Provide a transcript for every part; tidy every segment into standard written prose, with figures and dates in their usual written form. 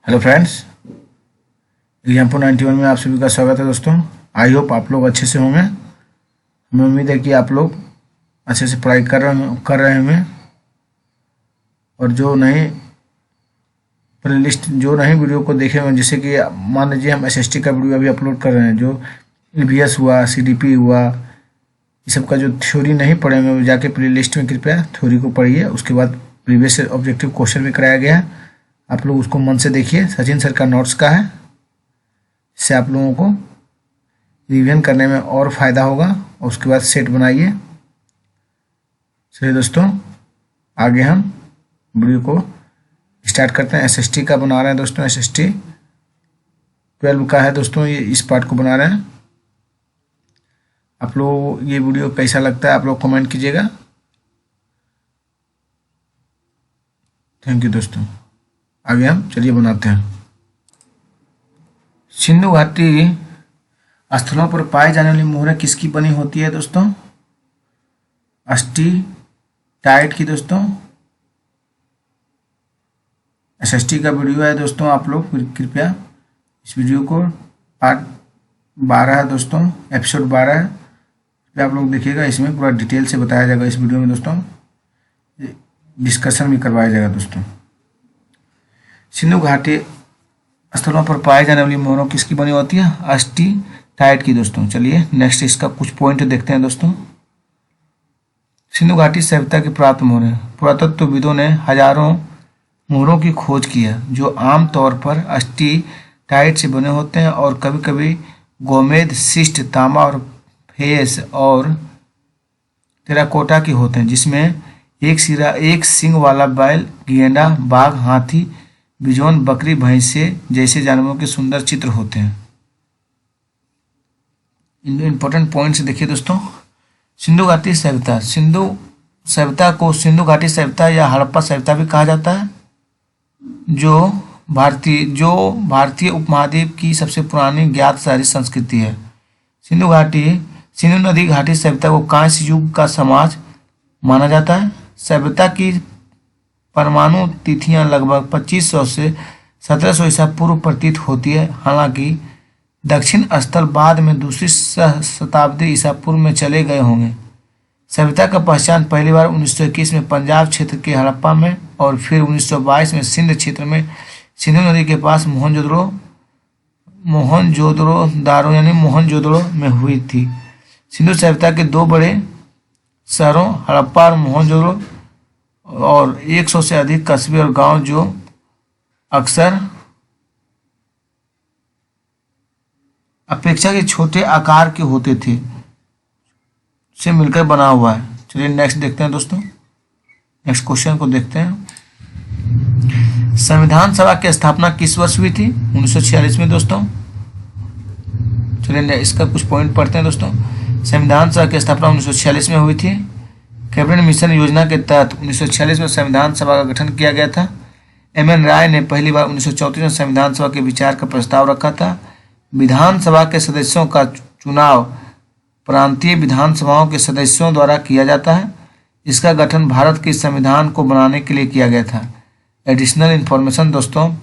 Hello friends, example 91 में आप सभी का स्वागत है दोस्तों। आई होप आप लोग अच्छे से होंगे। हमें उम्मीद है कि आप लोग अच्छे से पढ़ाई कर रहे होंगे। और जो नहीं वीडियो को देखे होंगे, जैसे कि मान लीजिए हम एसएसटी का वीडियो अभी अपलोड कर रहे हैं, जो ईवीएस हुआ, सीडीपी हुआ, ये सब का जो थ्योरी नहीं पढ़ेंगे वो जाके प्लेलिस्ट में कृपया थ्योरी को पढ़िए। उसके बाद प्रीवियस ऑब्जेक्टिव क्वेश्चन भी कराया गया है, आप लोग उसको मन से देखिए। सचिन सर का नोट्स का है, इससे आप लोगों को रिवीजन करने में और फायदा होगा। और उसके बाद सेट बनाइए। चलिए दोस्तों, आगे हम वीडियो को स्टार्ट करते हैं। एसएसटी का बना रहे हैं दोस्तों, एसएसटी 12 का है दोस्तों, ये इस पार्ट को बना रहे हैं। आप लोग ये वीडियो कैसा लगता है आप लोग कमेंट कीजिएगा। थैंक यू दोस्तों। आगे हम चलिए बनाते हैं। सिंधु घाटी स्थलों पर पाए जाने वाली मोहरें किसकी बनी होती है दोस्तों? स्टीटाइट की दोस्तों। एसएसटी का वीडियो है दोस्तों, आप लोग कृपया इस वीडियो को पार्ट 12 है दोस्तों, एपिसोड 12 है, कृपया आप लोग देखिएगा। इसमें पूरा डिटेल से बताया जाएगा इस वीडियो में दोस्तों, डिस्कशन भी करवाया जाएगा दोस्तों। सिंधु घाटी स्थलों पर पाए जाने वाली मोहरों किसकी बनी होती है? स्टीटाइट की दोस्तों। चलिए नेक्स्ट इसका कुछ पॉइंट देखते हैं दोस्तों। सिंधु घाटी सभ्यता की प्राप्त मोहरें। पुरातत्वविदों ने हजारों मोहरों की खोज की है, जो आम तौर पर स्टीटाइट से बने होते हैं और कभी कभी गोमेद, शिष्ट, तांबा और फेस और टेराकोटा के होते हैं, जिसमें एक सिरा, एक सींग वाला बैल, गेंडा, बाघ, हाथी, बिजोन, बकरी, भैंसे जैसे जानवरों के सुंदर चित्र होते हैं। इंपॉर्टेंट पॉइंट्स देखिए दोस्तों। सिंधु घाटी सभ्यता। सिंधु सभ्यता को सिंधु घाटी सभ्यता या हड़प्पा सभ्यता भी कहा जाता है, जो भारतीय उपमहाद्वीप की सबसे पुरानी ज्ञात शहरी संस्कृति है। सिंधु नदी घाटी सभ्यता को कांस्य युग का समाज माना जाता है। सभ्यता की परमाणु तिथियां लगभग 2500 से 1700 ईसा पूर्व प्रतीत होती है। हालांकि दक्षिण स्थल बाद में दूसरी शताब्दी ईसा पूर्व में चले गए होंगे। सभ्यता का पहचान पहली बार 1921 में पंजाब क्षेत्र के हड़प्पा में और फिर 1922 में सिंध क्षेत्र में सिंधु नदी के पास मोहनजोदड़ो में हुई थी। सिंधु सभ्यता के दो बड़े शहरों हड़प्पा और मोहनजोदड़ो और 100 से अधिक कस्बे और गांव, जो अक्सर अपेक्षाकृत छोटे आकार के होते थे, से मिलकर बना हुआ है। चलिए नेक्स्ट देखते हैं दोस्तों। नेक्स्ट क्वेश्चन को देखते हैं। संविधान सभा की स्थापना किस वर्ष हुई थी? 1946 में दोस्तों। चलिए इसका कुछ पॉइंट पढ़ते हैं दोस्तों। संविधान सभा की स्थापना 1946 में हुई थी। कैबिनेट मिशन योजना के तहत 1946 में संविधान सभा का गठन किया गया था। एमएन राय ने पहली बार 1934 में संविधान सभा के विचार का प्रस्ताव रखा था। विधानसभा के सदस्यों का चुनाव प्रांतीय विधानसभाओं के सदस्यों द्वारा किया जाता है। इसका गठन भारत के संविधान को बनाने के लिए किया गया था। एडिशनल इन्फॉर्मेशन दोस्तों,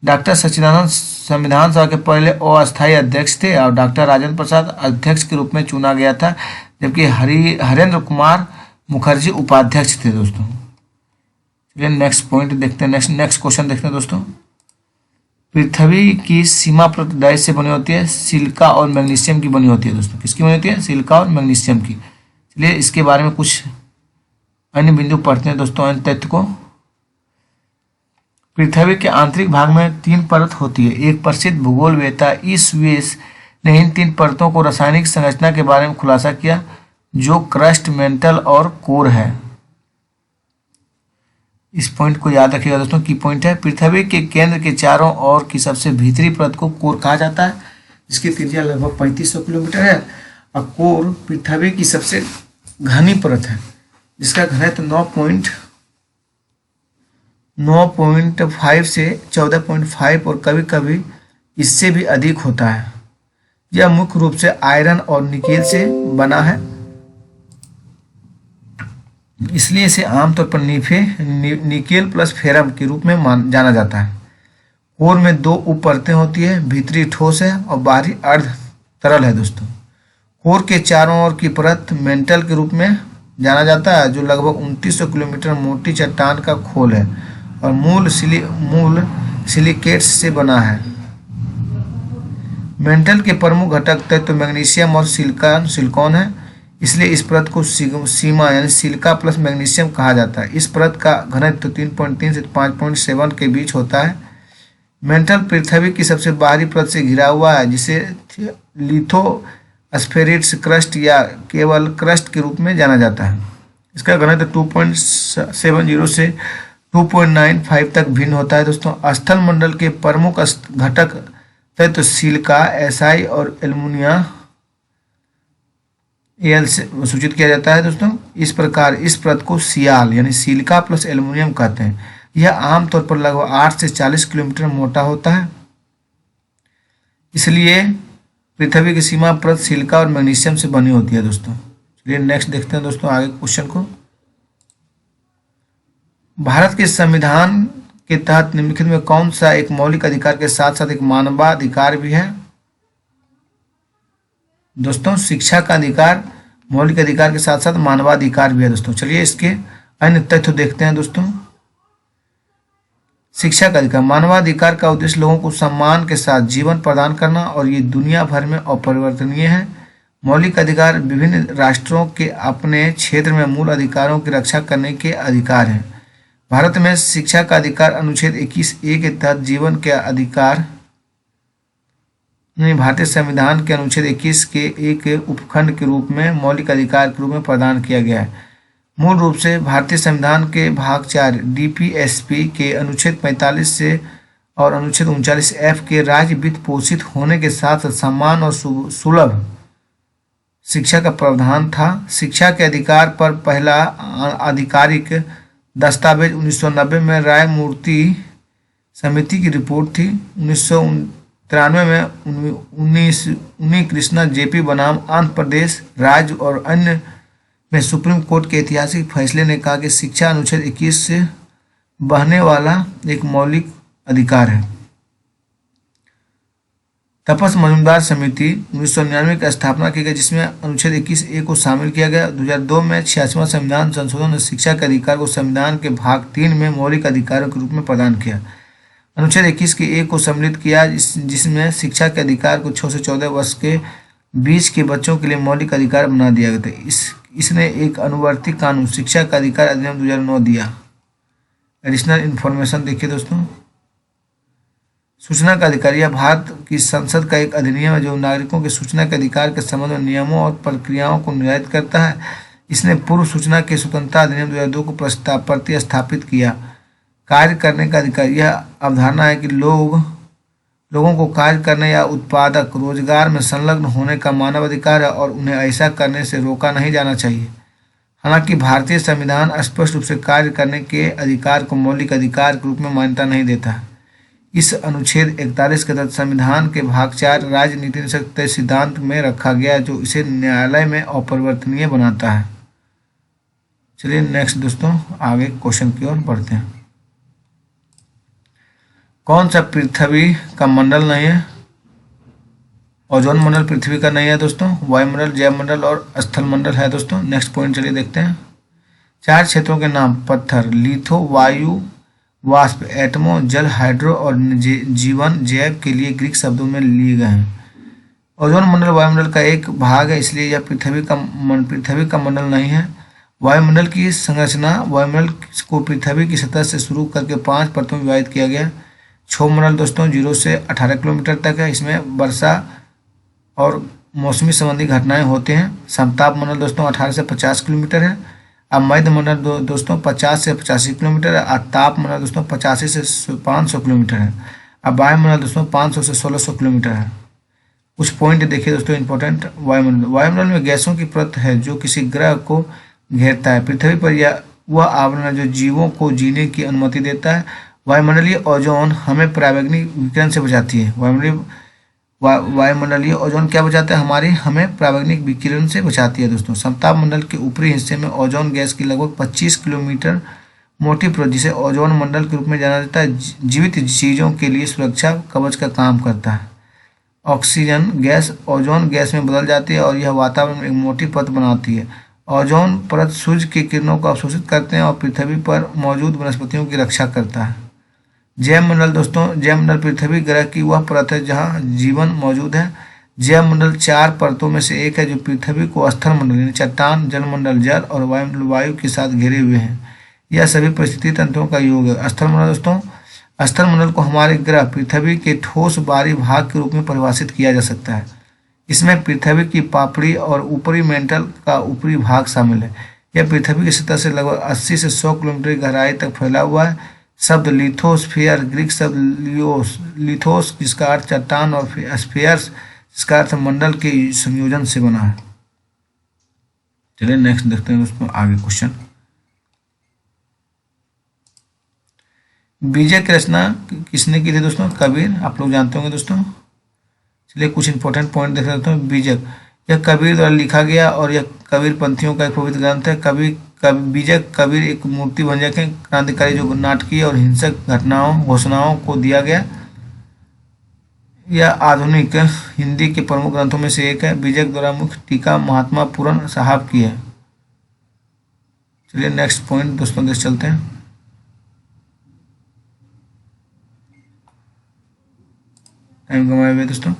डॉक्टर सच्चिदानंद संविधान सभा के पहले अस्थायी अध्यक्ष थे और डॉक्टर राजेंद्र प्रसाद अध्यक्ष के रूप में चुना गया था, जबकि हरेंद्र कुमार मुखर्जी उपाध्यक्ष थे दोस्तों। चलिए नेक्स्ट पॉइंट देखते हैं। नेक्स्ट क्वेश्चन देखते हैं दोस्तों। पृथ्वी की सीमा परत डाइस से बनी होती है, सिलिका और मैग्नीशियम की बनी होती है दोस्तों। किसकी बनी होती है? सिलिका और मैग्नीशियम की। चलिए इसके बारे में कुछ अन्य बिंदु पढ़ते हैं दोस्तों, अन्य तथ्य को। पृथ्वी के आंतरिक भाग में 3 परत होती है। एक प्रसिद्ध भूगोलवेत्ता ईसवीएस ने इन 3 परतों को रासायनिक संरचना के बारे में खुलासा किया, जो क्रस्ट, मेंटल और कोर है। इस पॉइंट को याद रखिएगा दोस्तों, की पॉइंट है। पृथ्वी के केंद्र के चारों ओर की सबसे भीतरी परत को कोर कहा जाता है, जिसकी त्रिज्या लगभग 3500 किलोमीटर है। और कोर पृथ्वी की सबसे घनी परत है, जिसका घनत्व 9.5 से 14.5 और कभी कभी इससे भी अधिक होता है। यह मुख्य रूप से आयरन और निकेल से बना है। इसलिए इसे आमतौर पर निकेल प्लस फेरम के रूप में जाना जाता है। कोर में दो उप परतें होती है, भीतरी ठोस है और बाहरी अर्ध तरल है दोस्तों। कोर के चारों ओर की परत मेंटल के रूप में जाना जाता है, जो लगभग 2900 किलोमीटर मोटी चट्टान का खोल है और मूल सिलिकेट्स से बना है। मेंटल के प्रमुख घटक तत्व मैग्नीशियम और सिलिकॉन है, इसलिए इस परत को सीमा यानी सिलिका प्लस मैग्नीशियम कहा जाता है। इस परत का घनत्व 3.3 से 5.7 के बीच होता है। मेंटल पृथ्वी की सबसे बाहरी परत से घिरा हुआ है, जिसे लिथोस्फेरिक क्रस्ट या केवल क्रस्ट के रूप में जाना जाता है। इसका घनत्व 2.70 से 2.95 तक भिन्न होता है दोस्तों। स्थल मंडल के प्रमुख घटक तत्व सिलिका, एसआई और एल्युमिनियम एल से सूचित किया जाता है दोस्तों। इस प्रकार इस परत को सियाल यानी सिलिका प्लस एल्युमिनियम कहते हैं। यह आमतौर पर लगभग 8 से 40 किलोमीटर मोटा होता है, इसलिए पृथ्वी की सीमा परत सिलिका और मैग्नीशियम से बनी होती है दोस्तों। चलिए नेक्स्ट देखते हैं दोस्तों आगे क्वेश्चन को। भारत के संविधान के तहत निम्नलिखित में कौन सा एक मौलिक अधिकार के साथ साथ एक मानवाधिकार भी है? दोस्तों शिक्षा का अधिकार मौलिक अधिकार के साथ साथ मानवाधिकार भी है दोस्तों। चलिए इसके अन्य तथ्य देखते हैं दोस्तों। शिक्षा का अधिकार, मानवाधिकार का उद्देश्य लोगों को सम्मान के साथ जीवन प्रदान करना और ये दुनिया भर में अपरिवर्तनीय है। मौलिक अधिकार विभिन्न राष्ट्रों के अपने क्षेत्र में मूल अधिकारों की रक्षा करने के अधिकार हैं। भारत में शिक्षा का अधिकार अनुच्छेद 21A के तहत जीवन के अधिकार भारतीय संविधान के अनुच्छेद 21 के एक उपखंड के रूप में मौलिक अधिकार के रूप में प्रदान किया गया है। मूल रूप से भारतीय संविधान के भाग 4 DPSP के अनुच्छेद 45 से और अनुच्छेद 39F के राज्य वित्त पोषित होने के साथ समान और सुलभ शिक्षा का प्रावधान था। शिक्षा के अधिकार पर पहला आधिकारिक दस्तावेज 1990 में राय मूर्ति समिति की रिपोर्ट थी। 1993 में उन्नी कृष्णा JP बनाम आंध्र प्रदेश राज्य और अन्य में सुप्रीम कोर्ट के ऐतिहासिक फैसले ने कहा कि शिक्षा अनुच्छेद 21 से बहने वाला एक मौलिक अधिकार है। तपस मजूमदार समिति 1999 की स्थापना की गई, जिसमें अनुच्छेद 21A को शामिल किया गया। 2002 में 86वां संविधान संशोधन ने शिक्षा के अधिकार को संविधान के भाग 3 में मौलिक अधिकारों के रूप में प्रदान किया। अनुच्छेद 21 के A को सम्मिलित किया, जिसमें शिक्षा के अधिकार को 6 से 14 वर्ष के बीच के बच्चों के लिए मौलिक अधिकार बना दिया गया था। इसने एक अनुवर्ती कानून शिक्षा का अधिकार अधिनियम 2009 दिया। एडिशनल इन्फॉर्मेशन देखिए दोस्तों। सूचना का अधिकार, यह भारत की संसद का एक अधिनियम है जो नागरिकों के सूचना के अधिकार के संबंध में नियमों और प्रक्रियाओं को निर्धारित करता है। इसने पूर्व सूचना के स्वतंत्रता अधिनियम 2002 को प्रतिस्थापित किया। कार्य करने का अधिकार, यह अवधारणा है कि लोगों को कार्य करने या उत्पादक रोजगार में संलग्न होने का मानव अधिकार है और उन्हें ऐसा करने से रोका नहीं जाना चाहिए। हालांकि भारतीय संविधान स्पष्ट रूप से कार्य करने के अधिकार को मौलिक अधिकार के रूप में मान्यता नहीं देता है। इस अनुच्छेद 41 के तहत संविधान के भाग 4 राजनीति तय सिद्धांत में रखा गया, जो इसे न्यायालय में अपरिवर्तनीय बनाता है। चलिए नेक्स्ट दोस्तों आगे क्वेश्चन की ओर बढ़ते हैं। कौन सा पृथ्वी का मंडल नहीं है? ओजोन मंडल पृथ्वी का नहीं है दोस्तों। वायुमंडल, जैवमंडल और स्थल मंडल है दोस्तों। नेक्स्ट पॉइंट चलिए देखते हैं। 4 क्षेत्रों के नाम पत्थर, लिथो, वायु, वाष्प, एटमो, जल, हाइड्रो और जीवन जैव के लिए ग्रीक शब्दों में लिए गए हैं। ओजोन मंडल वायुमंडल का एक भाग है, इसलिए यह पृथ्वी का मंडल नहीं है। वायुमंडल की संरचना, वायुमंडल को पृथ्वी की सतह से शुरू करके 5 परतों में विभाजित किया गया। क्षोभमंडल दोस्तों 0 से 18 किलोमीटर तक है, इसमें वर्षा और मौसमी संबंधी घटनाएं होते हैं। समताप मंडल दोस्तों 18 से 50 किलोमीटर है। अब मध्य मंडल दोस्तों 50 से 85 किलोमीटर है। और ताप मंडल दोस्तों 85 से 500 किलोमीटर है। अब वायुमंडल दोस्तों 500 से 1600 किलोमीटर है। कुछ पॉइंट देखिए दोस्तों इंपॉर्टेंट। वायुमंडल में गैसों की परत है जो किसी ग्रह को घेरता है। पृथ्वी पर यह वह आवरण है जो जीवों को जीने की अनुमति देता है। वायुमंडलीय ओजोन हमें पराबैंगनी विकिरण से बचाती है। वायुमंडलीय ओजोन क्या बचाता है? हमें पराबैंगनी विकिरण से बचाती है दोस्तों। समताप मंडल के ऊपरी हिस्से में ओजोन गैस की लगभग 25 किलोमीटर मोटी परत जिसे ओजोन मंडल के रूप में जाना जाता है जीवित चीजों के लिए सुरक्षा कवच का काम करता है। ऑक्सीजन गैस ओजोन गैस में बदल जाती है और यह वातावरण में एक मोटी परत बनाती है। ओजोन परत सूर्य की किरणों को अवशोषित करते हैं और पृथ्वी पर मौजूद वनस्पतियों की रक्षा करता है। जैवमंडल दोस्तों, जैवमंडल पृथ्वी ग्रह की वह परत है जहाँ जीवन मौजूद है। जैवमंडल 4 परतों में से एक है जो पृथ्वी को स्थल मंडल यानी चट्टान, जलमंडल जल और वायुमंडल वायु के साथ घिरे हुए हैं। यह सभी परिस्थिति तंत्रों का योग है। स्थल मंडल दोस्तों, स्थल मंडल को हमारे ग्रह पृथ्वी के ठोस बाहरी भाग के रूप में परिभाषित किया जा सकता है। इसमें पृथ्वी की पापड़ी और ऊपरी मेंटल का ऊपरी भाग शामिल है। यह पृथ्वी की सतह से लगभग 80 से 100 किलोमीटर की गहराई तक फैला हुआ है। शब्द लिथोस्फीयर ग्रीक शब्द लिथोस जिसका अर्थ चट्टान और स्फीयर्स जिसका अर्थ मंडल के संयोजन से बना है। चलिए नेक्स्ट देखते हैं दोस्तों आगे क्वेश्चन। बीजक की रचना किसने की थी दोस्तों? कबीर। आप लोग जानते होंगे दोस्तों। चलिए कुछ इंपॉर्टेंट पॉइंट देख लेते हैं। बीजक यह कबीर द्वारा लिखा गया और यह कबीर पंथियों का एक पवित्र ग्रंथ है। बीजक कबीर एक मूर्ति भंजक है, क्रांतिकारी जो नाटकीय और हिंसक घटनाओं घोषणाओं को दिया गया। यह आधुनिक हिंदी के प्रमुख ग्रंथों में से एक है। बीजक द्वारा मुख्य टीका महात्मा पूरन साहब की है। चलिए नेक्स्ट पॉइंट दोस्तों देख चलते हैं। टाइम कमाए हुए दोस्तों।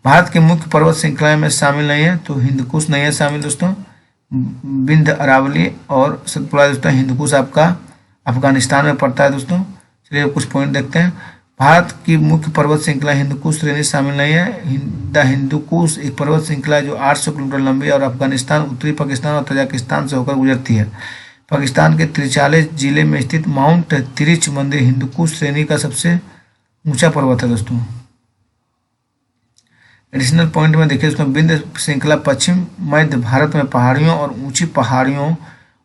भारत के मुख्य पर्वत श्रृंखला में शामिल नहीं है तो हिंदकुश नहीं है शामिल दोस्तों। विंध्य अरावली और सतपुड़ा दोस्तों हिंदकुश आपका अफगानिस्तान में पड़ता है दोस्तों। चलिए कुछ पॉइंट देखते हैं। भारत की मुख्य पर्वत श्रृंखला हिंदकुश श्रेणी शामिल नहीं है। द हिंदुकुश एक पर्वत श्रृंखला है जो 800 किलोमीटर लंबी है और अफगानिस्तान, उत्तरी पाकिस्तान और तजाकिस्तान से होकर गुजरती है। पाकिस्तान के त्रिचालीस जिले में स्थित माउंट तिरिच मंदिर हिंदुकुश श्रेणी का सबसे ऊंचा पर्वत है दोस्तों। एडिशनल पॉइंट में देखिए दोस्तों, विंध्य श्रृंखला पश्चिम मध्य भारत में पहाड़ियों और ऊंची पहाड़ियों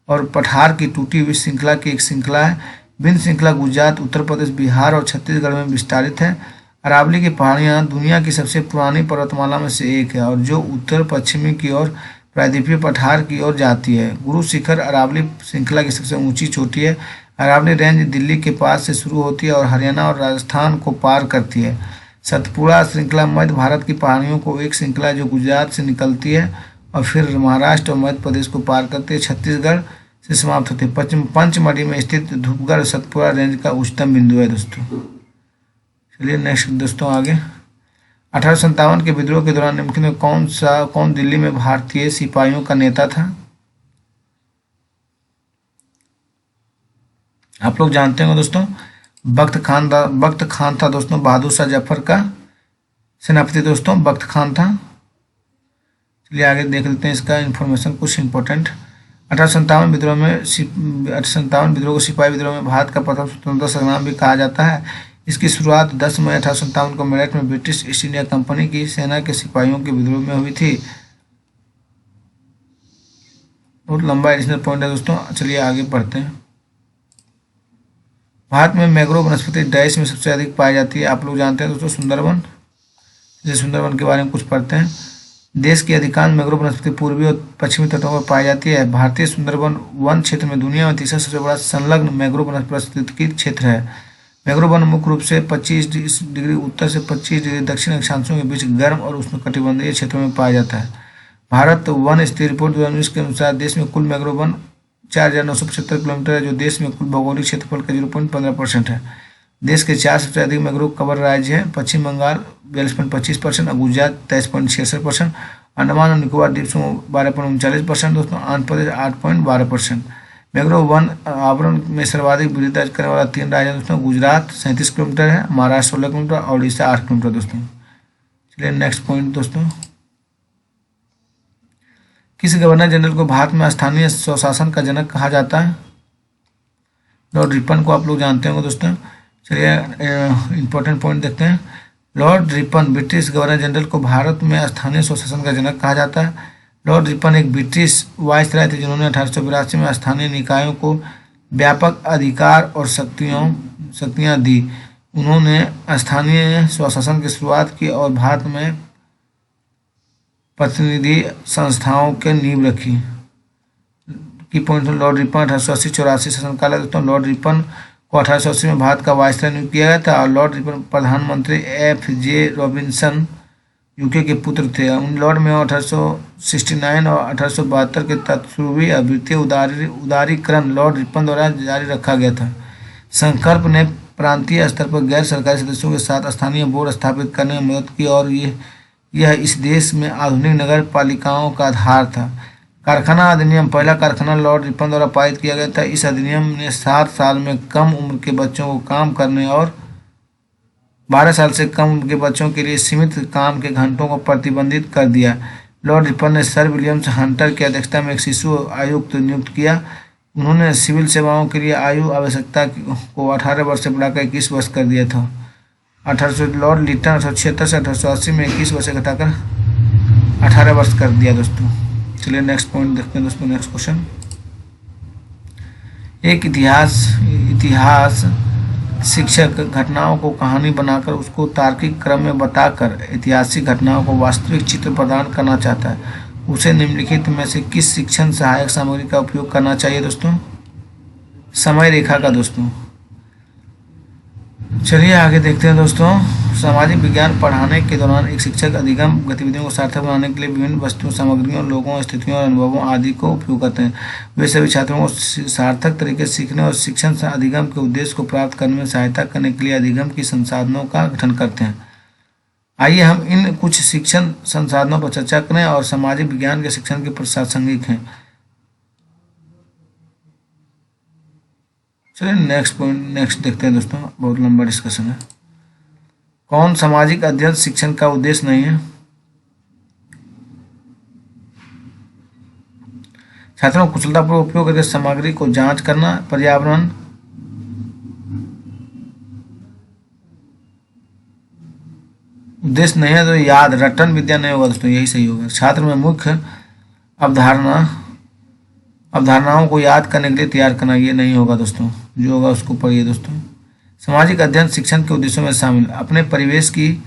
और पठार की टूटी हुई श्रृंखला की एक श्रृंखला है। विंध्य श्रृंखला गुजरात, उत्तर प्रदेश, बिहार और छत्तीसगढ़ में विस्तारित है। अरावली की पहाड़ियाँ दुनिया की सबसे पुरानी पर्वतमाला में से एक है और जो उत्तर पश्चिमी की ओर प्रायद्वीपीय पठार की ओर जाती है। गुरु शिखर अरावली श्रृंखला की सबसे ऊंची चोटी है। अरावली रेंज दिल्ली के पास से शुरू होती है और हरियाणा और राजस्थान को पार करती है। सतपुड़ा श्रृंखला मध्य भारत की पहाड़ियों को एक श्रृंखला जो गुजरात से निकलती है और फिर महाराष्ट्र और मध्य प्रदेश को पार करती है, छत्तीसगढ़ से समाप्त होती है। पश्चिम पंचमढ़ी में स्थित धूपगढ़ सतपुड़ा रेंज का उच्चतम बिंदु है दोस्तों। चलिए नेक्स्ट दोस्तों आगे। 1857 के विद्रोह के दौरान निम्नलिखित में कौन दिल्ली में भारतीय सिपाहियों का नेता था? आप लोग जानते होंगे दोस्तों, बख्त खान था दोस्तों। बहादुर शाह जफर का सेनापति दोस्तों बख्त खान था। चलिए आगे देख लेते हैं इसका इंफॉर्मेशन कुछ इंपॉर्टेंट। 1857 विद्रोह को सिपाही विद्रोह में भारत का प्रथम स्वतंत्रता संग्राम भी कहा जाता है। इसकी शुरुआत 10 मई 1857 को मेरठ में ब्रिटिश ईस्ट इंडिया कंपनी की सेना के सिपाहियों के विद्रोह में हुई थी। बहुत लंबा एडिशनल पॉइंट है दोस्तों। चलिए आगे पढ़ते हैं। भारत में मैंग्रोव वनस्पति देश में सबसे अधिक पाई जाती है। आप लोग जानते हैं दोस्तों सुंदरवन। जैसे सुंदरवन के बारे में कुछ पढ़ते हैं। देश की अधिकांश मैंग्रोव वनस्पति पूर्वी और पश्चिमी तटों पर पाई जाती है। भारतीय सुंदरवन वन क्षेत्र में दुनिया में तीसरा सबसे बड़ा संलग्न मैंग्रोव वनस्पति क्षेत्र है। मैंग्रोव वन मुख्य रूप से 25 डिग्री उत्तर से 25 डिग्री दक्षिण अक्षांशों के बीच गर्म और उष्णकटिबंधीय क्षेत्रों में पाया जाता है। भारत वन स्थिति रिपोर्ट 2019 के अनुसार देश में कुल मैंग्रोव वन 4,975 किलोमीटर है जो देश में कुल भौगोलिक क्षेत्रफल का 0.15% है। देश के 4 सबसे अधिक मैंग्रोव कवर राज्य हैं। पश्चिम बंगाल 42.25% और गुजरात 23.66%। अंडमान और निकोबार द्वीप समूह 12.39% दोस्तों। आंध्र प्रदेश 8.12%। मैंग्रोव वन आवरण में सर्वाधिक वृद्धि दर्ज करने वाला 3 राज्य दोस्तों। गुजरात 37 किलोमीटर है, महाराष्ट्र 16 किलोमीटर और उड़ीसा 8 किलोमीटर दोस्तों। चलिए नेक्स्ट पॉइंट दोस्तों। किस गवर्नर जनरल को भारत में स्थानीय स्वशासन का जनक कहा जाता है? लॉर्ड रिपन को आप लोग जानते होंगे दोस्तों। चलिए इंपॉर्टेंट पॉइंट देखते हैं। Lord Ripon British governor general को भारत में स्थानीय स्वशासन का जनक कहा जाता है। लॉर्ड रिपन एक ब्रिटिश वायसराय थे जिन्होंने 1882 में स्थानीय निकायों को व्यापक अधिकार और शक्तियाँ दी। उन्होंने स्थानीय स्वशासन की शुरुआत की और भारत में प्रतिनिधि संस्थाओं के नींव रखी की पॉइंट लॉर्ड रिपन 1880-84 शासनकाल है दोस्तों। लॉर्ड रिपन को 1880 में भारत का वायसराय नियुक्त किया गया था और लॉर्ड रिपन प्रधानमंत्री FJ रॉबिन्सन यूके के पुत्र थे। उन लॉर्ड में 1869 और 1872 के तहत शुरू हुई वित्तीय उदारीकरण लॉर्ड रिपन द्वारा जारी रखा गया था। संकल्प ने प्रांतीय स्तर पर गैर सरकारी सदस्यों के साथ स्थानीय बोर्ड स्थापित करने में मदद की और यह इस देश में आधुनिक नगर पालिकाओं का आधार था। कारखाना अधिनियम पहला कारखाना लॉर्ड रिपन द्वारा पारित किया गया था। इस अधिनियम ने 7 साल में कम उम्र के बच्चों को काम करने और 12 साल से कम उम्र के बच्चों के लिए सीमित काम के घंटों को प्रतिबंधित कर दिया। लॉर्ड रिपन ने सर विलियम्स हंटर की अध्यक्षता में एक शिशु आयुक्त नियुक्त किया। उन्होंने सिविल सेवाओं के लिए आयु आवश्यकता को 18 वर्ष से बढ़ाकर 21 वर्ष कर दिया था। 1800 लॉर्ड लिटन 1876 से 1880 में 21 वर्ष से घटाकर 18 वर्ष कर दिया दोस्तों। चलिए नेक्स्ट पॉइंट देखते हैं दोस्तों। नेक्स्ट क्वेश्चन, एक इतिहास शिक्षक घटनाओं को कहानी बनाकर उसको तार्किक क्रम में बताकर ऐतिहासिक घटनाओं को वास्तविक चित्र प्रदान करना चाहता है। उसे निम्नलिखित में से किस शिक्षण सहायक सामग्री का उपयोग करना चाहिए दोस्तों? समय रेखा का दोस्तों। चलिए आगे देखते हैं दोस्तों। सामाजिक विज्ञान पढ़ाने के दौरान एक शिक्षक अधिगम गतिविधियों को सार्थक बनाने के लिए विभिन्न वस्तुओं, सामग्रियों, लोगों, स्थितियों और अनुभवों आदि को उपयोग करते हैं। वे सभी छात्रों को सार्थक तरीके से सीखने और शिक्षण अधिगम के उद्देश्य को प्राप्त करने में सहायता करने के लिए अधिगम की संसाधनों का गठन करते हैं। आइए हम इन कुछ शिक्षण संसाधनों पर चर्चा करें और सामाजिक विज्ञान के शिक्षण के प्रासंगिक हैं। चलिए नेक्स्ट देखते हैं दोस्तों। बहुत लंबा डिस्कशन है। कौन सामाजिक अध्ययन शिक्षण का उद्देश्य नहीं है? छात्रों को कुशलतापूर्वक उपयोग करके सामग्री को जांच करना, पर्यावरण उद्देश्य नहीं है तो याद रटन विद्या नहीं होगा दोस्तों, यही सही होगा। छात्र में मुख्य अवधारणाओं को याद करने के लिए तैयार करना, ये नहीं होगा दोस्तों। जो होगा उसको पढ़िए दोस्तों। सामाजिक अध्ययन शिक्षण के उद्देश्यों में शामिल अपने परिवेश की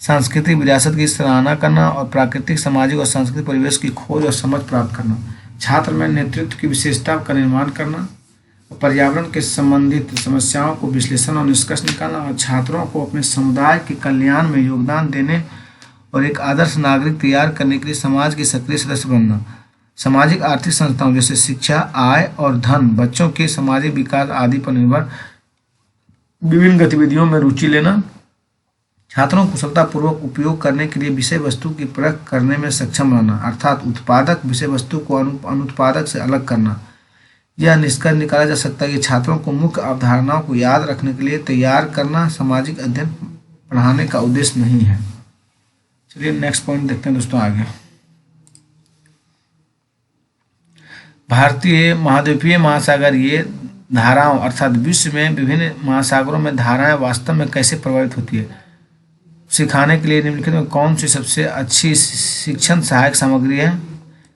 सांस्कृतिक विरासत की सराहना करना और प्राकृतिक, सामाजिक और सांस्कृतिक परिवेश की खोज और समझ प्राप्त करना, छात्र में नेतृत्व की विशेषता का निर्माण करना, पर्यावरण के संबंधित समस्याओं को विश्लेषण और निष्कर्ष निकालना और छात्रों को अपने समुदाय के कल्याण में योगदान देने और एक आदर्श नागरिक तैयार करने के लिए समाज के सक्रिय सदस्य बनना। सामाजिक आर्थिक संस्थाओं जैसे शिक्षा, आय और धन, बच्चों के सामाजिक विकास आदि पर निर्भर विभिन्न गतिविधियों में रुचि लेना, छात्रों को कुशलतापूर्वक उपयोग करने के लिए विषय वस्तु की परख करने में सक्षम बनाना, अर्थात उत्पादक विषय वस्तु को अनुत्पादक से अलग करना। यह निष्कर्ष निकाला जा सकता है कि छात्रों को मुख्य अवधारणाओं को याद रखने के लिए तैयार करना सामाजिक अध्ययन पढ़ाने का उद्देश्य नहीं है। चलिए नेक्स्ट पॉइंट देखते हैं दोस्तों आगे। भारतीय महाद्वीपीय महासागर ये धाराओं अर्थात विश्व में विभिन्न महासागरों में धाराएं वास्तव में कैसे प्रभावित होती है सिखाने के लिए निम्नलिखित में कौन सी सबसे अच्छी शिक्षण सहायक सामग्री है?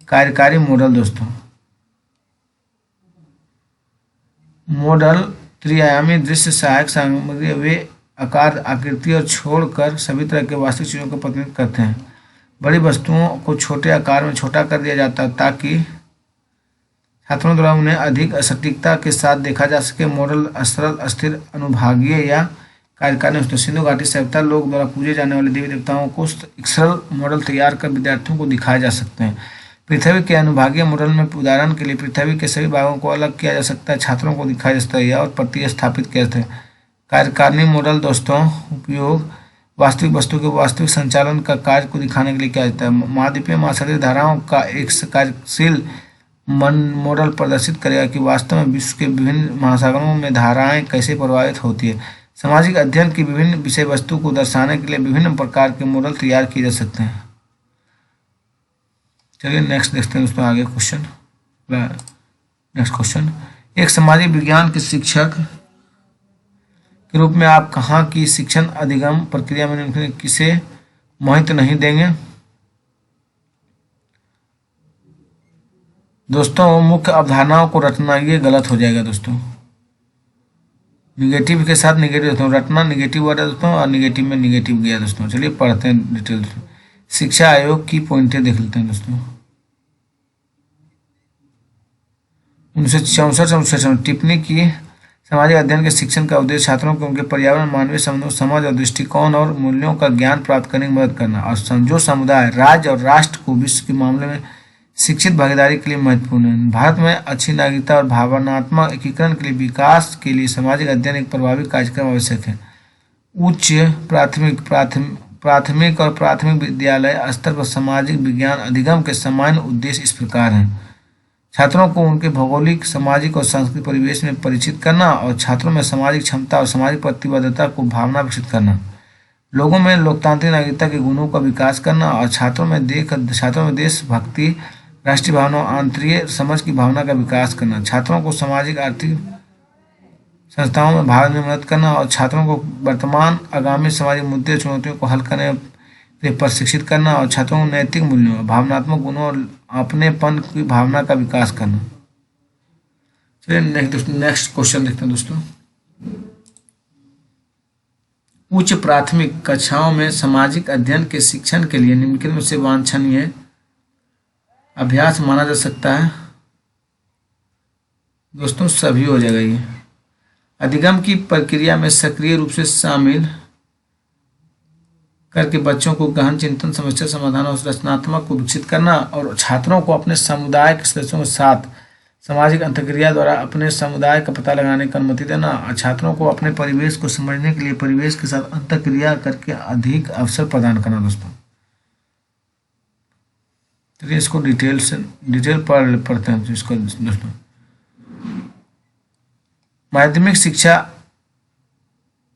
कार्यकारी मॉडल दोस्तों। मॉडल त्रिआयामी दृश्य सहायक सामग्री वे आकार, आकृति और छोड़कर सभी तरह के वास्तविक चीजों का प्रतिनिधित्व करते हैं। बड़ी वस्तुओं को छोटे आकार में छोटा कर दिया जाता है ताकि छात्रों द्वारा उन्हें अधिक सटीकता के साथ देखा जा सके। मॉडल सरल, अस्थिर, अनुभागीय या कार्यकारी होते हैं। सिंधु घाटी सभ्यता लोग द्वारा पूजे जाने वाले देवी देवताओं को एक सरल मॉडल तैयार कर विद्यार्थियों को दिखाए जा सकते हैं। पृथ्वी के अनुभागीय मॉडल में उदाहरण के लिए पृथ्वी के सभी भागों को अलग किया जा सकता है, छात्रों को दिखाया जा सकता है और प्रतिस्थापित किया जाता है। कार्यकारिणी मॉडल दोस्तों उपयोग वास्तविक वस्तु के वास्तविक संचालन का कार्य को दिखाने के लिए किया जाता है। महाद्वीपीय महासागरीय धाराओं का एक कार्यशील मॉडल प्रदर्शित करेगा कि वास्तव में विश्व के विभिन्न महासागरों में धाराएं कैसे प्रभावित होती है। सामाजिक अध्ययन की विभिन्न विषय वस्तु को दर्शाने के लिए विभिन्न प्रकार के मॉडल तैयार किए जा सकते हैं। चलिए नेक्स्ट देखते हैं दोस्तों आगे क्वेश्चन। नेक्स्ट क्वेश्चन, एक सामाजिक विज्ञान के शिक्षक के रूप में आप कहाँ की शिक्षण अधिगम प्रक्रिया में किसे महत्व नहीं देंगे? दोस्तों मुख्य अवधारणाओं को रटना ये गलत हो जाएगा दोस्तों। निगेटिव के साथ निगेटिव दोस्तों रटना निगेटिव वर्ड है दोस्तों और निगेटिव में निगेटिव गया दोस्तों। चलिए पढ़ते हैं डिटेल। शिक्षा आयोग की पॉइंटें देख लेते हैं दोस्तों। 1964 से 1967 में टिप्पणी की सामाजिक अध्ययन के शिक्षण का उद्देश्य छात्रों को उनके पर्यावरण, मानवीय संबंधों, समाज और दृष्टिकोण और मूल्यों का ज्ञान प्राप्त करने में मदद करना, और जो समुदाय, राज्य और राष्ट्र को विश्व के मामले में शिक्षित भागीदारी के लिए महत्वपूर्ण है। भारत में अच्छी नागरिकता और भावनात्मक एकीकरण के लिए विकास के लिए सामाजिक अध्ययन एक प्रभावी कार्यक्रम आवश्यक है। उच्च प्राथमिक और प्राथमिक विद्यालय स्तर पर सामाजिक विज्ञान अधिगम के सामान्य उद्देश्य इस प्रकार हैं: छात्रों को उनके भौगोलिक, सामाजिक और सांस्कृतिक परिवेश में परिचित करना और छात्रों में सामाजिक क्षमता और सामाजिक प्रतिबद्धता को भावना विकसित करना, लोगों में लोकतांत्रिक नागरिकता के गुणों का विकास करना और छात्रों में देशभक्ति, राष्ट्रीय भावना और आंतरिक समझ की भावना का विकास करना, छात्रों को सामाजिक आर्थिक संस्थाओं में भाग में मदद करना और छात्रों को वर्तमान आगामी सामाजिक मुद्दे चुनौतियों को हल करने में प्रशिक्षित करना और छात्रों को नैतिक मूल्यों, भावनात्मक गुणों और अपनेपन की भावना का विकास करना। चलिए नेक्स्ट क्वेश्चन देखते हैं दोस्तों। उच्च प्राथमिक कक्षाओं में सामाजिक अध्ययन के शिक्षण के लिए निम्नलिखित में से वांछनीय अभ्यास माना जा सकता है। दोस्तों सभी हो जाएगा ये। अधिगम की प्रक्रिया में सक्रिय रूप से शामिल करके बच्चों को गहन चिंतन, समस्या समाधान और रचनात्मक को विकसित करना और छात्रों को अपने समुदाय के सदस्यों के साथ सामाजिक अंतर्क्रिया द्वारा अपने समुदाय का पता लगाने की अनुमति देना और छात्रों को अपने परिवेश को समझने के लिए परिवेश के साथ अंतर्क्रिया करके अधिक अवसर प्रदान करना। दोस्तों चलिए इसको डिटेल पढ़ते हैं इसको। दोस्तों माध्यमिक शिक्षा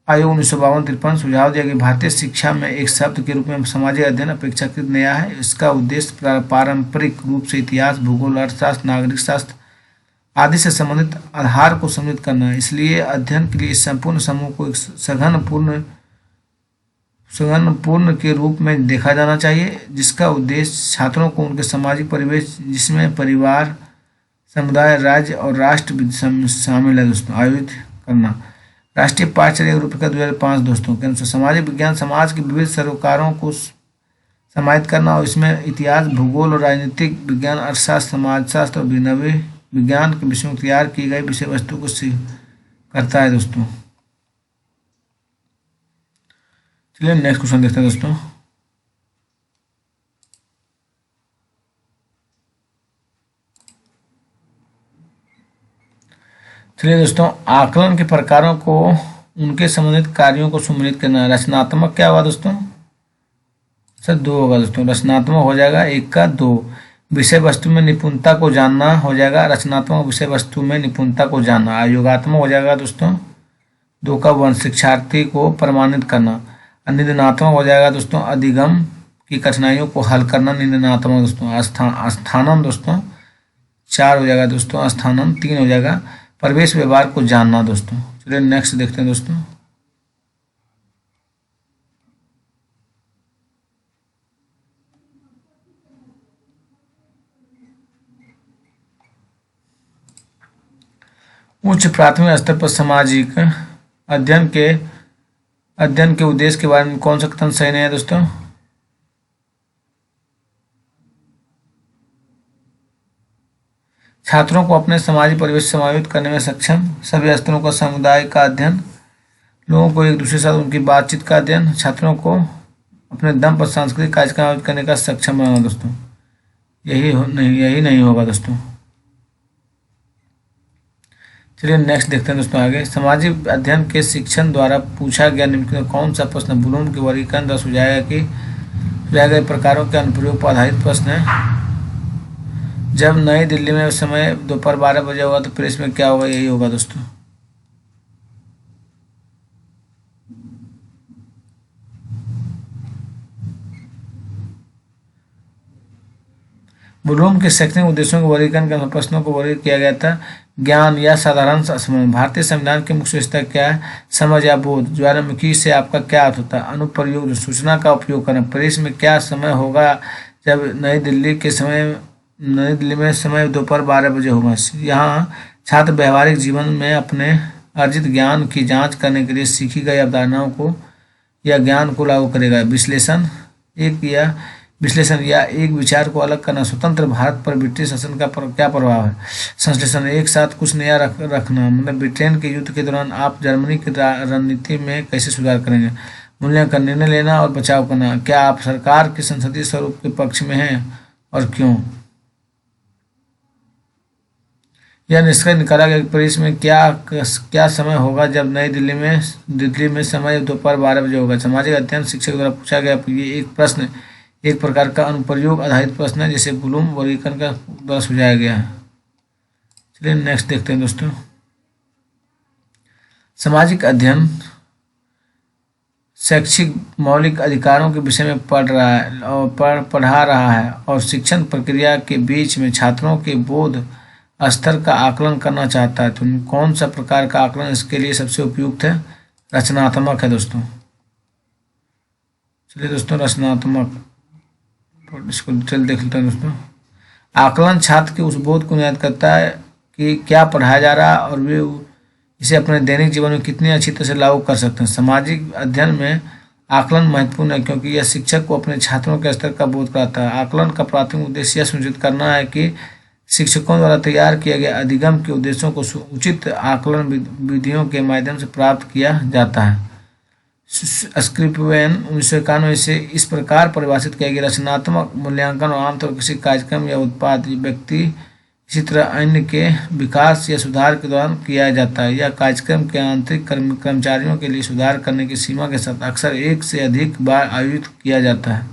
आयोग 1952-53 सुझाव दिया कि भारतीय शिक्षा में एक शब्द के रूप में सामाजिक अध्ययन अपेक्षाकृत नया है। इसका उद्देश्य पारंपरिक रूप से इतिहास, भूगोल, अर्थशास्त्र, नागरिक शास्त्र आदि से संबंधित आधार को सम्मिलित करना है। इसलिए अध्ययन के लिए इस संपूर्ण समूह को एक सघन पूर्ण के रूप में देखा जाना चाहिए, जिसका उद्देश्य छात्रों को उनके सामाजिक परिवेश, जिसमें परिवार, समुदाय, राज्य और राष्ट्र शामिल है, दोस्तों आयोजित करना। राष्ट्रीय पाठ्यचर्या रूपरेखा 2005 दोस्तों के अनुसार सामाजिक विज्ञान समाज के विविध सरोकारों को समाहित करना और इसमें इतिहास, भूगोल और राजनीतिक विज्ञान, अर्थशास्त्र, समाजशास्त्र और नवीन विज्ञान के विषयों में तैयार की गई विषय वस्तु को करता है। दोस्तों चलिए नेक्स्ट क्वेश्चन देखते हैं दोस्तों। चलिए दोस्तों, आकलन के प्रकारों को उनके संबंधित कार्यों को सम्मिलित करना। रचनात्मक क्या होगा दोस्तों? सर 2 होगा दोस्तों। रचनात्मक हो जाएगा 1 का 2। विषय वस्तु में निपुणता को जानना हो जाएगा रचनात्मक, विषय वस्तु में निपुणता को जानना। योगात्मक हो जाएगा दोस्तों 2 का 1, शिक्षार्थी को प्रमाणित करना। निंदनात्मक हो जाएगा दोस्तों अधिगम की कठिनाइयों को हल करना, निंदनात्मक दोस्तों। स्थानम दोस्तों 4 हो जाएगा दोस्तों, स्थानम 3 हो जाएगा, परिवेश व्यवहार को जानना। दोस्तों चलिए नेक्स्ट देखते हैं दोस्तों। उच्च प्राथमिक स्तर पर सामाजिक अध्ययन के उद्देश्य के बारे में कौन सा कथन सही नहीं है दोस्तों? छात्रों को अपने समाजिक परिवेश समावित करने में सक्षम, सभी स्तरों का समुदाय का अध्ययन, लोगों को एक दूसरे के साथ उनकी बातचीत का अध्ययन, छात्रों को अपने दम पर सांस्कृतिक कार्यक्रम आयोजित करने का सक्षम बनाना। दोस्तों यही नहीं होगा दोस्तों। चलिए नेक्स्ट देखते हैं दोस्तों आगे। सामाजिक अध्ययन के शिक्षण द्वारा पूछा गया निम्नलिखित कौन सा प्रश्न ब्लूम के वर्गीकरण द्वारा सुझाया गए प्रकारों के अनुप्रयोग पर आधारित प्रश्न है। जब नई दिल्ली में समय दोपहर 12 बजे होगा तो प्रेस में क्या होगा? यही होगा दोस्तों। ब्लूम के शैक्षणिक उद्देश्यों के वर्गीकरण के प्रश्नों को वर्गीकृत किया गया था। ज्ञान या साधारण समझ। भारतीय संविधान की मुख्य विशेषता क्या है? समझ या बोध। ज्वालामुखी से आपका क्या अर्थ होता है? अनुप्रयोग, सूचना का उपयोग करना। प्रेस में क्या समय होगा जब नई दिल्ली में समय दोपहर 12 बजे होगा? यहाँ छात्र व्यवहारिक जीवन में अपने अर्जित ज्ञान की जांच करने के लिए सीखी गई अवधारणाओं को या ज्ञान को लागू करेगा। विश्लेषण, एक या विश्लेषण या एक विचार को अलग करना। स्वतंत्र भारत पर ब्रिटिश शासन का क्या प्रभाव है। संश्लेषण एक साथ कुछ नया रखना, मतलब ब्रिटेन के युद्ध के दौरान आप जर्मनी की रणनीति में कैसे सुधार करेंगे। मूल्यांकन निर्णय लेना और बचाव करना, क्या आप सरकार के संसदीय स्वरूप के पक्ष में हैं और क्यों। यह निष्कर्ष निकाला गया कि पेरिस में क्या समय होगा जब नई दिल्ली में समय दोपहर 12 बजे होगा। सामाजिक अध्ययन शिक्षक द्वारा पूछा गया ये एक प्रश्न एक प्रकार का अनुप्रयोग आधारित प्रश्न है जिसे ब्लूम वर्गीकरण का द्वारा सुझाया गया है। चलिए नेक्स्ट देखते हैं दोस्तों। सामाजिक अध्ययन शैक्षिक मौलिक अधिकारों के विषय में पढ़ा रहा है और शिक्षण प्रक्रिया के बीच में छात्रों के बोध स्तर का आकलन करना चाहता है। तो कौन सा प्रकार का आकलन इसके लिए सबसे उपयुक्त है। रचनात्मक है दोस्तों। चलिए दोस्तों रचनात्मक इसको डिटेल देख लेते हैं दोस्तों। आकलन छात्र के उस बोध को निर्धारित करता है कि क्या पढ़ाया जा रहा है और वे इसे अपने दैनिक जीवन में कितनी अच्छी तरह से लागू कर सकते हैं। सामाजिक अध्ययन में आकलन महत्वपूर्ण है क्योंकि यह शिक्षक को अपने छात्रों के स्तर का बोध कराता है। आकलन का प्राथमिक उद्देश्य यह सुनिश्चित करना है कि शिक्षकों द्वारा तैयार किए गए अधिगम के उद्देश्यों को उचित आकलन विधियों के माध्यम से प्राप्त किया जाता है। स्क्रिपवेन 1991 से इस प्रकार परिभाषित किया गया। रचनात्मक मूल्यांकन आमतौर पर किसी कार्यक्रम या उत्पाद व्यक्ति इसी तरह अन्य के विकास या सुधार के दौरान किया जाता है। यह कार्यक्रम के आंतरिक कर्मचारियों के लिए सुधार करने की सीमा के साथ अक्सर एक से अधिक बार आयोजित किया जाता है।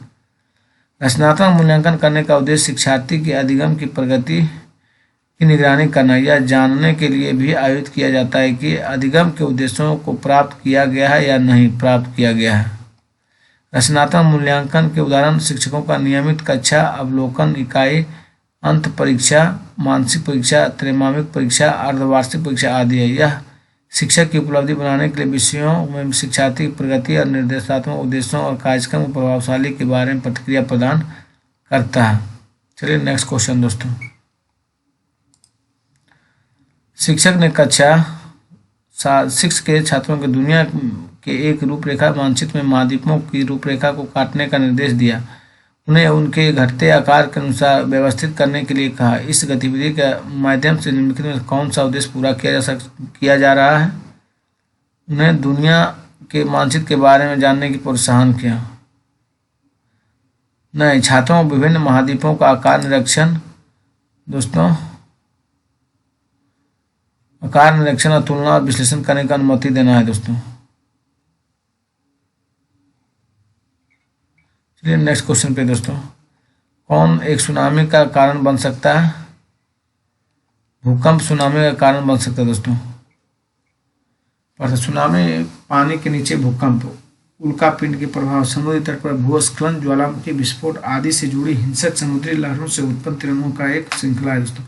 रचनात्मक मूल्यांकन करने का उद्देश्य शिक्षार्थी के अधिगम की प्रगति की निगरानी करना यह जानने के लिए भी आयोजित किया जाता है कि अधिगम के उद्देश्यों को प्राप्त किया गया है या नहीं प्राप्त किया गया है। रचनात्मक मूल्यांकन के उदाहरण शिक्षकों का नियमित कक्षा अवलोकन इकाई, अंत परीक्षा, मानसिक परीक्षा, त्रैमासिक परीक्षा, अर्धवार्षिक परीक्षा आदि है। यह शिक्षक की उपलब्धि बनाने के लिए विषयों में शिक्षार्थी की प्रगति और निर्देशात्मक उद्देश्यों और कार्यक्रम को प्रभावशाली के बारे में प्रतिक्रिया प्रदान करता है। चलिए नेक्स्ट क्वेश्चन दोस्तों। शिक्षक ने कक्षा 6 के छात्रों के दुनिया के एक रूपरेखा मानचित्र में महाद्वीपों की रूपरेखा को काटने का निर्देश दिया। उन्हें उनके घटते आकार के अनुसार व्यवस्थित करने के लिए कहा। इस गतिविधि के माध्यम से निम्नलिखित में कौन सा उद्देश्य पूरा किया जा रहा है। उन्हें दुनिया के मानचित्र के बारे में जानने की प्रोत्साहन किया। नहीं, छात्रों को विभिन्न महाद्वीपों का आकार निरीक्षण दोस्तों आकार निरीक्षण और तुलना और विश्लेषण करने की अनुमति देना है दोस्तों। चलिए नेक्स्ट क्वेश्चन पे दोस्तों। कौन एक सुनामी का कारण बन सकता है। भूकंप सुनामी का कारण बन सकता है दोस्तों। पर सुनामी पानी के नीचे भूकंप, उल्कापिंड के प्रभाव, समुद्री तट पर भूस्खलन, ज्वालामुखी विस्फोट आदि से जुड़ी हिंसक समुद्री लहरों से उत्पन्न तरंगों का एक श्रृंखला है दोस्तों।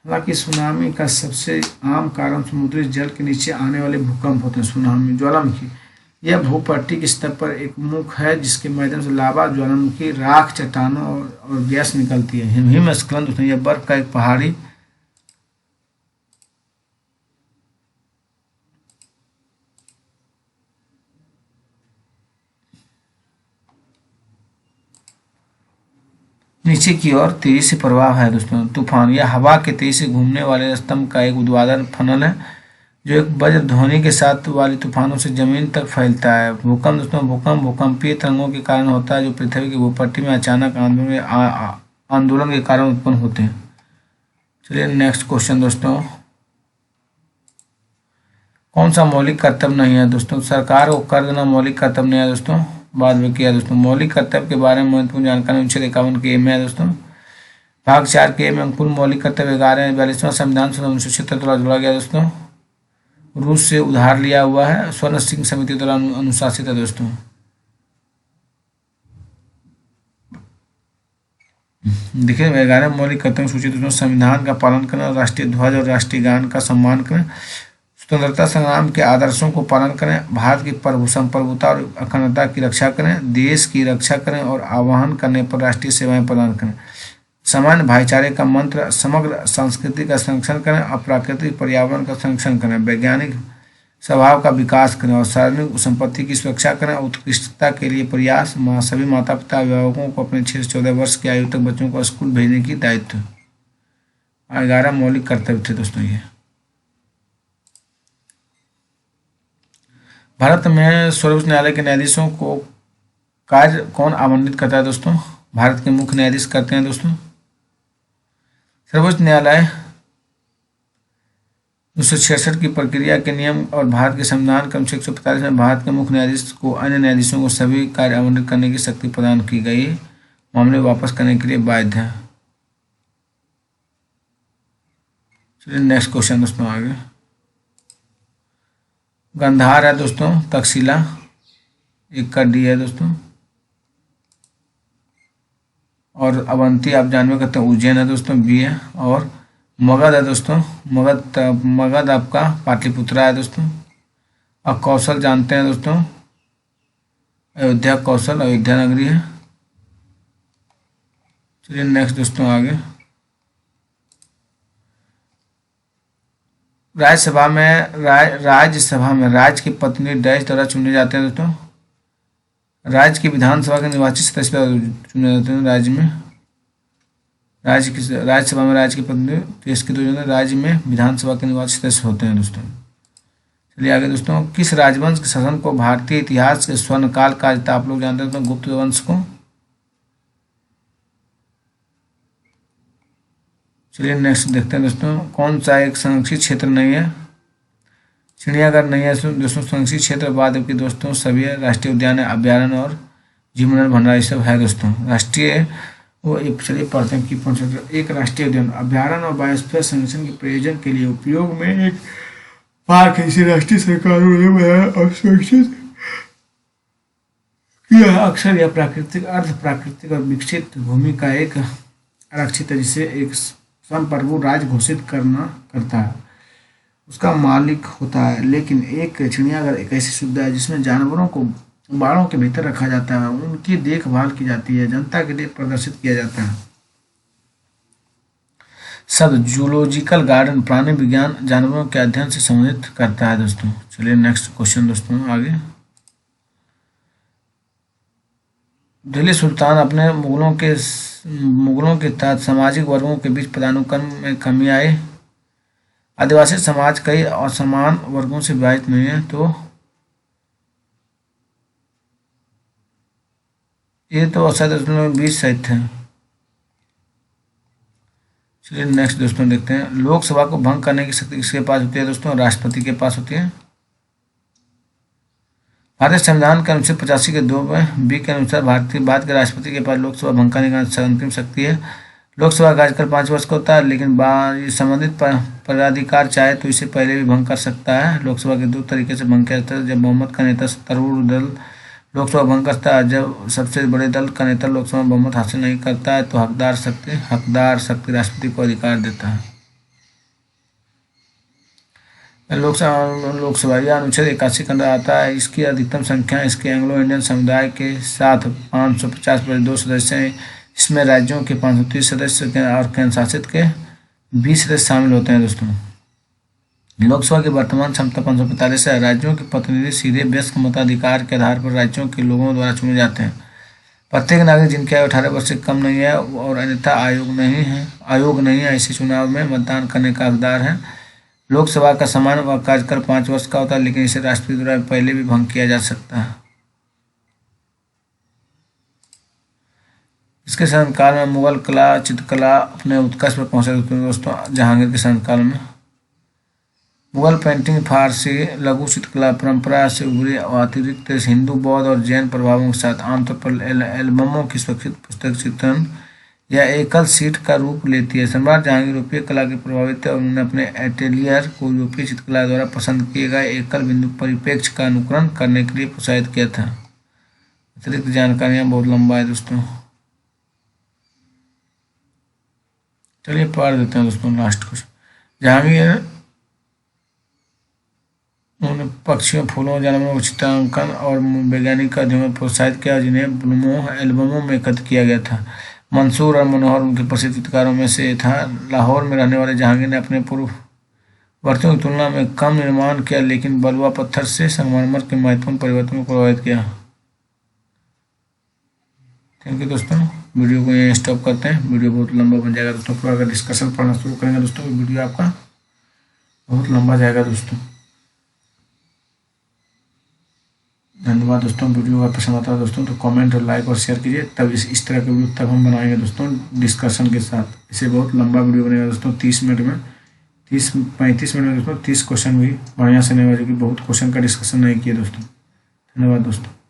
हालांकि सुनामी का सबसे आम कारण समुद्री जल के नीचे आने वाले भूकंप होते हैं। सुनामी ज्वालामुखी यह भूपट्टी की सतह पर एक मुख है जिसके माध्यम से लावा, ज्वालामुखी, राख, चट्टानों और गैस निकलती है। हिमस्खलन दोस्तों यह बर्फ का एक पहाड़ी नीचे की ओर तेजी से प्रवाह है दोस्तों। तूफान यह हवा के तेजी से घूमने वाले स्तंभ का एक ऊर्ध्वाधर फनल है जो एक वज्र ध्वनि के साथ वाली तूफानों से जमीन तक फैलता है। भूकंप दोस्तों भूकंपीय तरंगों के कारण होता है जो पृथ्वी की भूपट्टी में अचानक आंदोलन के कारण उत्पन्न होते हैं। चलिए नेक्स्ट क्वेश्चन दोस्तों। कौन सा मौलिक कर्तव्य नहीं है दोस्तों। सरकार को कर देना मौलिक कर्तव्य नहीं है दोस्तों। बाद में किया दोस्तों। मौलिक कर्तव्य के बारे में महत्वपूर्ण जानकारी 1951 के में है दोस्तों। भाग 4 के में अंकुर मौलिक कर्तव्य 42वां संविधान 1976 द्वारा जोड़ा गया दोस्तों। रूस से उधार लिया हुआ है। स्वर्ण सिंह समिति द्वारा अनुशासित है दोस्तों। देखिए 11 मौलिक कर्तव्य सूची दोस्तों। संविधान का पालन करें और राष्ट्रीय ध्वज और राष्ट्रीय गान का सम्मान करें। स्वतंत्रता संग्राम के आदर्शों को पालन करें। भारत की संप्रभुता और अखंडता की रक्षा करें। देश की रक्षा करें और आह्वान करने पर राष्ट्रीय सेवाएं प्रदान करें। सामान्य भाईचारे का मंत्र, समग्र संस्कृति का संरक्षण करें और प्राकृतिक पर्यावरण का संरक्षण करें। वैज्ञानिक स्वभाव का विकास करें और सार्वजनिक संपत्ति की सुरक्षा करें। उत्कृष्टता के लिए प्रयास। सभी माता पिता अभिभावकों को अपने 6 से 14 वर्ष की आयु तक बच्चों को स्कूल भेजने की दायित्व। 11 मौलिक कर्तव्य थे दोस्तों ये। भारत में सर्वोच्च न्यायालय के न्यायाधीशों को कार्य कौन आवंटित करता है दोस्तों? भारत के मुख्य न्यायाधीश करते हैं दोस्तों। सर्वोच्च न्यायालय 1966 की प्रक्रिया के नियम और भारत के संविधान के अनुच्छेद 145 में भारत के मुख्य न्यायाधीश को अन्य न्यायाधीशों को सभी कार्य आवंटित करने की शक्ति प्रदान की गई। मामले वापस करने के लिए बाध्य है। चलिए नेक्स्ट क्वेश्चन दोस्तों आगे। गंधार है दोस्तों, तक्षशिला 1 का डी है दोस्तों। और अवंती आप जानवे करते हैं उज्जैन है दोस्तों, बी है। और मगध है दोस्तों, मगध आपका पाटलिपुत्रा है दोस्तों। और कौशल जानते हैं दोस्तों, अयोध्या कौशल अयोध्या नगरी है। चलिए नेक्स्ट दोस्तों आगे। राज्यसभा में राज्य के प्रतिनिधि डैश द्वारा चुने जाते हैं दोस्तों। राज्य की विधानसभा के निर्वाचित सदस्य चुने जाते हैं राज्य में। राज्यसभा में राज्य के प्रतिनिधि देश के 2 राज्य में विधानसभा के निर्वाचित सदस्य होते हैं दोस्तों। चलिए आगे दोस्तों। किस राजवंश के शासन को भारतीय इतिहास के स्वर्ण काल कहा जाता है? आप लोग जानते हैं गुप्त वंश को। चलिए नेक्स्ट देखते हैं दोस्तों। कौन सा एक संरक्षित क्षेत्र नहीं है? चिड़ियाघर नहीं है दोस्तों संरक्षित क्षेत्र। बाद की दोस्तों सभी राष्ट्रीय उद्यान है, अभ्यारण्य और जीवमंडल भंडार ये सब है दोस्तों। राष्ट्रीय वो एक चलिए पढ़ते हैं कि एक राष्ट्रीय उद्यान अभ्यारण्य और बायोस्फीयर संरक्षण के प्रयोजन के लिए उपयोग में एक पार्क है जिसे राष्ट्रीय सरकारों ने बनाया और सुरक्षित किया। अक्सर यह प्राकृतिक अर्ध प्राकृतिक और विकसित भूमि का एक आरक्षित है जिसे एक संप्रभु राज्य घोषित करता है, उसका मालिक होता है। लेकिन एक चिड़ियाघर एक ऐसी सुविधा है जिसमें जानवरों को बाड़ों के भीतर रखा जाता है, उनकी देखभाल की जाती है, जनता के लिए प्रदर्शित किया जाता है। शब्द जूलॉजिकल गार्डन प्राणी विज्ञान जानवरों के अध्ययन से संबंधित करता है दोस्तों। चलिए नेक्स्ट क्वेश्चन दोस्तों आगे। दिल्ली सुल्तान अपने मुगलों के तहत सामाजिक वर्गों के बीच पदानुक्रम में कमी आई। आदिवासी समाज कई असमान वर्गों से विभाजित नहीं है, तो ये तो औसत 20 सहित है। चलिए नेक्स्ट दोस्तों देखते हैं। लोकसभा को भंग करने की शक्ति किसके पास होती है दोस्तों? राष्ट्रपति के पास होती है। भारतीय संविधान के अनुच्छेद 85 के 2 में बी के अनुसार भारत के राष्ट्रपति के पास लोकसभा भंग करने का अंतिम शक्ति है। लोकसभा का कार्यकाल 5 वर्ष का होता है, लेकिन संबंधित पदाधिकार चाहे तो इसे पहले भी भंग कर सकता है। लोकसभा के 2 तरीके से भंग किया जाता है। जब बहुमत का नेता सत्तारूढ़ दल लोकसभा भंग करता है, जब सबसे बड़े दल का नेता लोकसभा बहुमत हासिल नहीं करता है तो हकदार शक्ति राष्ट्रपति को अधिकार देता है। लोकसभा यह अनुच्छेद 81 के अंदर आता है। इसकी अधिकतम संख्या इसके एंग्लो इंडियन समुदाय के साथ 550+2 सदस्य हैं। इसमें राज्यों के 530 सदस्य और केंद्र शासित के 20 सदस्य शामिल होते हैं दोस्तों। लोकसभा की वर्तमान क्षमता 545 है। राज्यों के प्रतिनिधि सीधे वयस्क मताधिकार के आधार पर राज्यों के लोगों द्वारा चुने जाते हैं। प्रत्येक नागरिक जिनकी आयु 18 वर्ष से कम नहीं है और अन्यथा आयोग नहीं है ऐसे चुनाव में मतदान करने का हकदार है। लोकसभा का सामान्य कार्यकाल 5 वर्ष का होता है, लेकिन इसे राष्ट्रपति द्वारा पहले भी भंग किया जा सकता है। इसके शासनकाल में मुगल कला चित्रकला अपने उत्कर्ष पर पहुंचे दोस्तों। जहांगीर के शासनकाल में मुगल पेंटिंग फारसी लघु चित्रकला परंपरा से उभरी और अतिरिक्त हिंदू बौद्ध और जैन प्रभावों के साथ आमतौर पर एल्बमों की सुरक्षित पुस्तक चित्रण या एकल सीट का रूप लेती है। सम्राट जहांगीर यूरोपीय कला के प्रभावित है और उन्होंने अपने एटेलियर को यूरोपीय चित्रकला द्वारा पसंद किए गए एकल बिंदु परिप्रेक्ष्य का अनुकरण करने के लिए प्रोत्साहित किया था। अतिरिक्त जानकारियां बहुत लंबा है दोस्तों। चलिए पढ़ देते हैं दोस्तों लास्ट क्वेश्चन। जहांगीर उन्होंने पक्षियों फूलों जानवरों चित्रांकन और वैज्ञानिक अध्ययन में प्रोत्साहित किया जिन्हें एल्बमों में एकत्र किया गया था। मंसूर और मनोहर उनके प्रसिद्ध चित्रकारों में से था। लाहौर में रहने वाले जहांगीर ने अपने पूर्व वर्तनों की तुलना में कम निर्माण किया, लेकिन बलुआ पत्थर से संगमरमर के महत्वपूर्ण परिवर्तन को प्रभावित किया। थैंक यू दोस्तों, वीडियो को यहीं स्टॉप करते हैं, वीडियो बहुत लंबा बन जाएगा दोस्तों। पूरा अगर डिस्कशन पढ़ना शुरू करेंगे दोस्तों, वीडियो आपका बहुत लंबा जाएगा दोस्तों। धन्यवाद दोस्तों। वीडियो अगर पसंद आता है दोस्तों तो कमेंट और लाइक और शेयर कीजिए, तब इस तरह के वीडियो तब हम बनाएंगे दोस्तों डिस्कशन के साथ। इसे बहुत लंबा वीडियो बनेगा दोस्तों, 30 मिनट में 35 मिनट में दोस्तों 30 क्वेश्चन भी बढ़िया से नहीं होगा, जो कि बहुत क्वेश्चन का डिस्कशन नहीं किया दोस्तों। धन्यवाद दोस्तों।